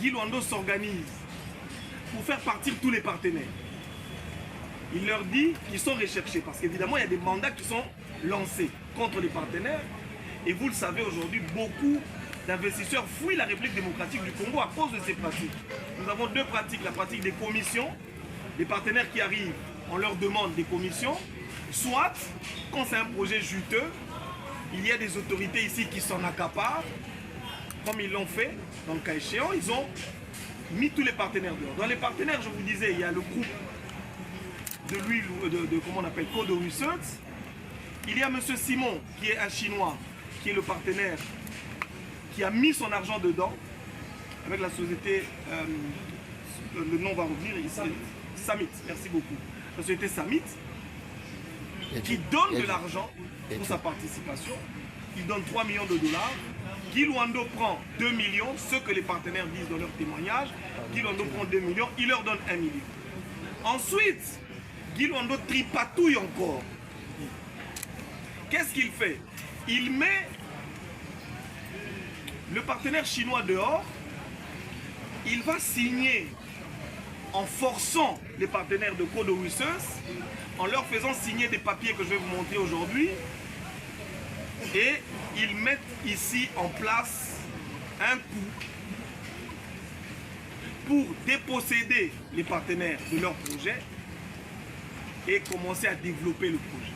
Guy Luando s'organise pour faire partir tous les partenaires. Il leur dit qu'ils sont recherchés parce qu'évidemment, il y a des mandats qui sont lancés contre les partenaires. Et vous le savez aujourd'hui, beaucoup d'investisseurs fuient la République démocratique du Congo à cause de ces pratiques. Nous avons deux pratiques, la pratique des commissions. Les partenaires qui arrivent, on leur demande des commissions. Soit, quand c'est un projet juteux, il y a des autorités ici qui s'en accaparent, comme ils l'ont fait, dans le cas échéant, ils ont mis tous les partenaires dehors. Dans les partenaires, je vous disais, il y a le groupe de l'huile, comment on appelle, Kodo Research. Il y a M. Simon, qui est un Chinois, qui est le partenaire, qui a mis son argent dedans, avec la société, le nom va revenir ici, Samit, merci beaucoup. La société Samit, qui donne de l'argent pour sa participation. Il donne 3 millions de dollars. Guy Luando prend 2 millions, ce que les partenaires disent dans leur témoignage. Guy Luando prend 2 millions, il leur donne 1 million. Ensuite, Guy Luando tripatouille encore. Qu'est-ce qu'il fait? Il met le partenaire chinois dehors. Il va signer en forçant les partenaires de Kodo Research, en leur faisant signer des papiers que je vais vous montrer aujourd'hui. Et ils mettent ici en place un coup pour déposséder les partenaires de leur projet et commencer à développer le projet.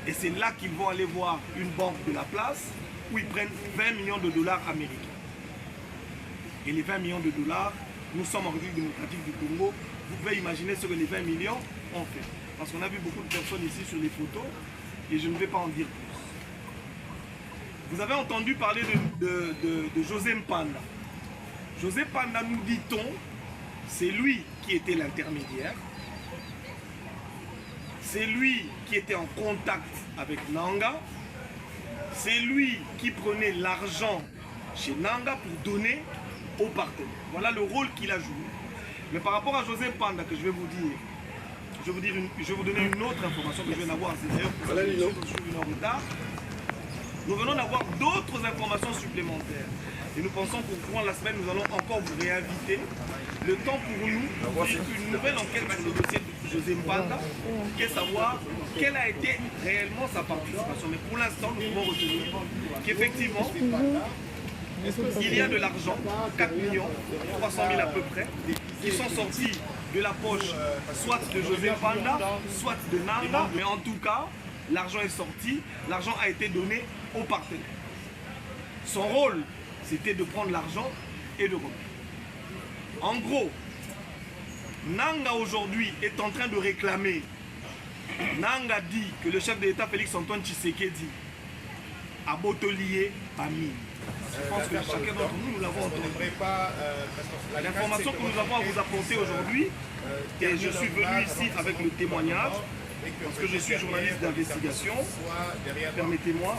Et c'est là qu'ils vont aller voir une banque de la place où ils prennent 20 millions de dollars américains. Et les 20 millions de dollars, nous sommes en République démocratique du Congo. Vous pouvez imaginer ce que les 20 millions ont fait. Parce qu'on a vu beaucoup de personnes ici sur les photos et je ne vais pas en dire plus. Vous avez entendu parler de José Mpanda. José Mpanda, nous dit-on, c'est lui qui était l'intermédiaire. C'est lui qui était en contact avec Nanga. C'est lui qui prenait l'argent chez Nanga pour donner aux partenaires. Voilà le rôle qu'il a joué. Mais par rapport à José Mpanda, que je vais vous dire, je vais vous donner une autre information que je viens d'avoir. C'est d'ailleurs pour ça que je suis une heure en retard. Nous venons d'avoir d'autres informations supplémentaires. Et nous pensons qu'au courant de la semaine, nous allons encore vous réinviter. Le temps pour nous d'ouvrir une nouvelle enquête sur le dossier de José Mpanda, qui est savoir quelle a été réellement sa participation. Mais pour l'instant, nous pouvons retenir qu'effectivement, il y a de l'argent, 4 300 000 à peu près, qui sont sortis de la poche soit de José Mpanda, soit de Nanga, mais en tout cas, l'argent est sorti, l'argent a été donné aux partenaires. Son rôle, c'était de prendre l'argent et de remettre. En gros, Nanga aujourd'hui est en train de réclamer. Nanga dit que le chef de l'État Félix Antoine Tshisekedi a botolié Pami. Je pense que chacun d'entre nous, nous l'avons entendu. L'information que nous avons à vous apporter aujourd'hui, et je suis venu ici avec le témoignage, parce que je suis journaliste d'investigation. Permettez-moi,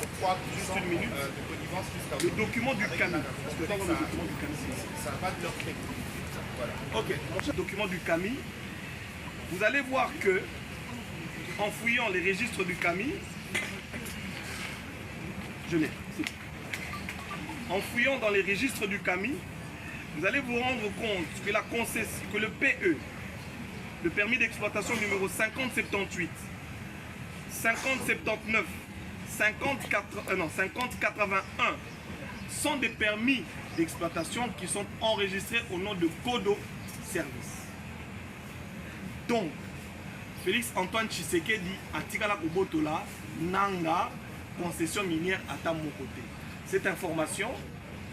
juste une minute. Le document du CAMI. Parce que le document du CAMI, c'est ici. Ok, le document du CAMI. Vous allez voir que, en fouillant les registres du CAMI, je l'ai. En fouillant dans les registres du CAMI, vous allez vous rendre compte que la concession, que le PE, le permis d'exploitation numéro 5078, 5079, 5081 sont des permis d'exploitation qui sont enregistrés au nom de Kodo Service. Donc, Félix Antoine Tshisekedi a Tikala Kobotola, Nanga, concession minière à mon côté. Cette information,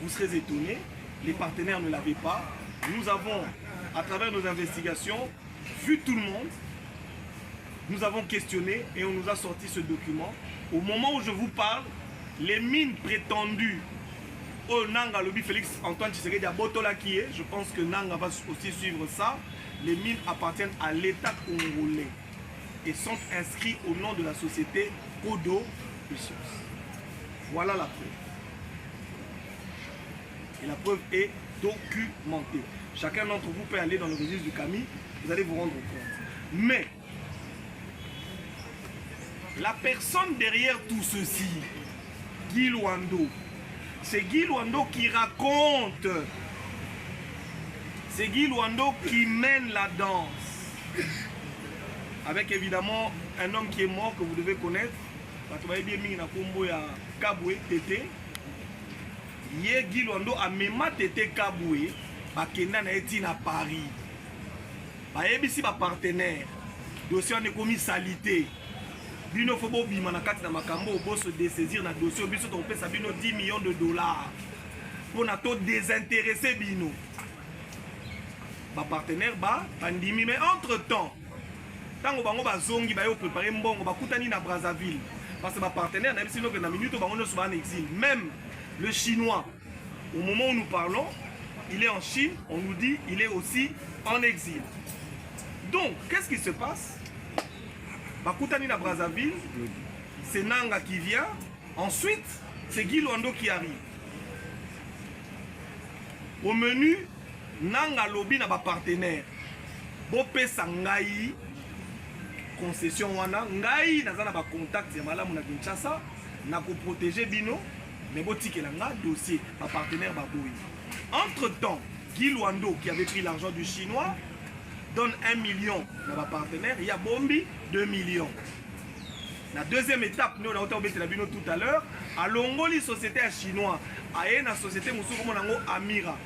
vous serez étonnés, les partenaires ne l'avaient pas. Nous avons, à travers nos investigations, vu tout le monde, nous avons questionné et on nous a sorti ce document. Au moment où je vous parle, les mines prétendues au Nanga Lobby Félix Antoine Tshisekedi à Botola qui est, je pense que Nanga va aussi suivre ça, les mines appartiennent à l'État congolais et sont inscrits au nom de la société Kodo Research. Voilà la preuve. Et la preuve est documentée. Chacun d'entre vous peut aller dans le registre du CAMI, vous allez vous rendre compte. Mais, la personne derrière tout ceci, Guy Luando, c'est Guy Luando qui raconte C'est Guy Luando qui mène la danse. Avec évidemment un homme qui est mort que vous devez connaître. Parce que vous bien mis na combo ya Kaboué Tété. Hier Guy Luando a même Tété Kaboué. Bakenda na eti na Paris. Ba yebisi ba partenaire. Dossier on est commis salité. Bino fobo bima na kati na makambo obo se dessaisir na dossier biso to pesa bino 10 millions de dollars. Pour na to désintéresser bino. Ba partenaire ba pandimi mais entre-temps tango bango bazongi ba yo préparer mbongo bakutani na Brazzaville parce que ba partenaire na bisino que na minute bango no soba en exil. Même le chinois au moment où nous parlons, il est en Chine, on nous dit il est aussi en exil. Donc, qu'est-ce qui se passe? Bakutani na Brazzaville, c'est Nanga qui vient, ensuite c'est Guy Luando qui arrive. Au menu, Nanga lobby na ba partenaire. Bopé sangai concession wana ngai naza na ba contact ya malamu na Kinshasa na ko protéger bino mais botikela nga dossier ba partenaire ba boyi. Entre-temps, Guy Luando qui avait pris l'argent du chinois donne 1 million à ma partenaire, il y a Bombi 2 millions. La deuxième étape, nous avons été bino tout à l'heure, à Longoli société chinoise, à la société Amira.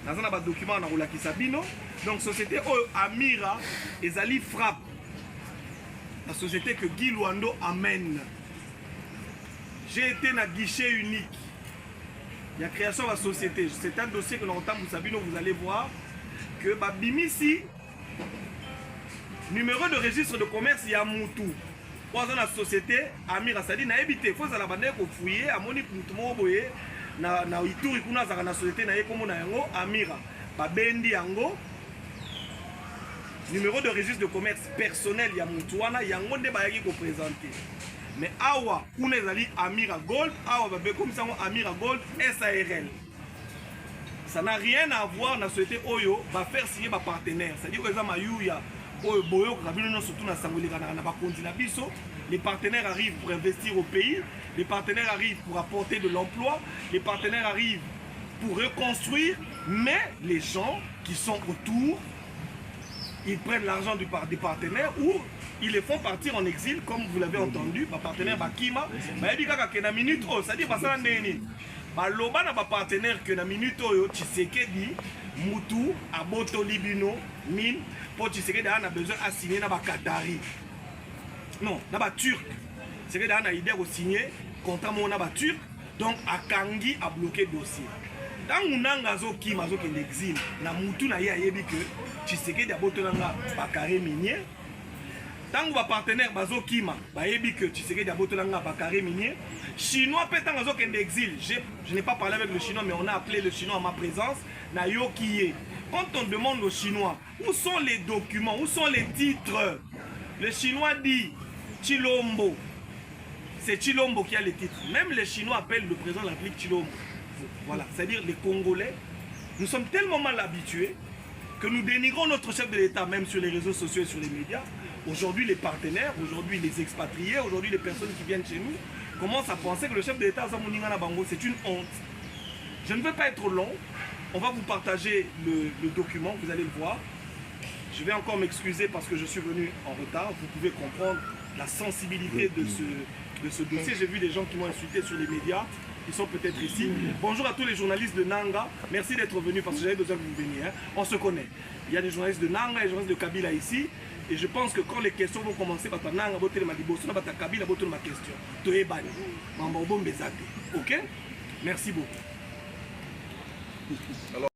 Nous avons un document dans la Kisabino. Donc société Amira, Ezali frappe. La société que Guy Luando amène. J'ai été dans guichet unique. Il y a création de la société. C'est un dossier que nous avons Sabino, vous allez voir que Babimisi, numéro de registre de commerce, il y a Moutou. Pour la société Amira, ça dit na habité, faut la bande ko fouiller, à moni Moutou boye na Ituri kuna za na société na yekomo na yango Amira. Babendi yango numéro de registre de commerce personnel ya Moutou wana yango nde bayaki ko présenter. Mais awa kuna ezali Amira Gold, awa babe comme ça Amira Gold SARL. Ça n'a rien à voir dans la société Oyo, va faire signer ma partenaire. C'est-à-dire que les partenaires arrivent pour investir au pays, les partenaires arrivent pour apporter de l'emploi, les partenaires arrivent pour reconstruire, mais les gens qui sont autour, ils prennent l'argent des partenaires ou ils les font partir en exil, comme vous l'avez entendu, ma partenaire Bakima, c'est-à-dire baloba na ba partenaire que na minute oyo Tshisekedi Moutou aboto libino mine pour Tshisekedi a besoin à signer na ba Qatari. Non, na ba Turc. Tshisekedi a idée de signer contrat mon na ba Turc, donc akangi a bloqué dossier. Dans unanga zo ki mazo ke l'exil na Moutou na ya yebi que Tshisekedi aboto na ba carré minier. Tant que partenaire bazo kima ba yebi que Tshisekedi aboto na ba carré minier. Chinois peut être en exil. Je n'ai pas parlé avec le chinois, mais on a appelé le chinois à ma présence. Quand on demande aux Chinois où sont les documents, où sont les titres, le chinois dit Chilombo. C'est Chilombo qui a les titres. Même les Chinois appellent le président de la République Chilombo. Voilà, c'est-à-dire les Congolais. Nous sommes tellement mal habitués que nous dénigrons notre chef de l'État, même sur les réseaux sociaux et sur les médias. Aujourd'hui, les partenaires, aujourd'hui les expatriés, aujourd'hui les personnes qui viennent chez nous, commence à penser que le chef de l'État c'est une honte. Je ne veux pas être long. On va vous partager le document, vous allez le voir. Je vais encore m'excuser parce que je suis venu en retard. Vous pouvez comprendre la sensibilité de ce dossier. J'ai vu des gens qui m'ont insulté sur les médias. Ils sont peut-être ici. Bonjour à tous les journalistes de Nanga. Merci d'être venus parce que j'avais besoin que vous veniez. Hein. On se connaît. Il y a des journalistes de Nanga et des journalistes de Kabila ici. Et je pense que quand les questions vont commencer, ok? Merci beaucoup.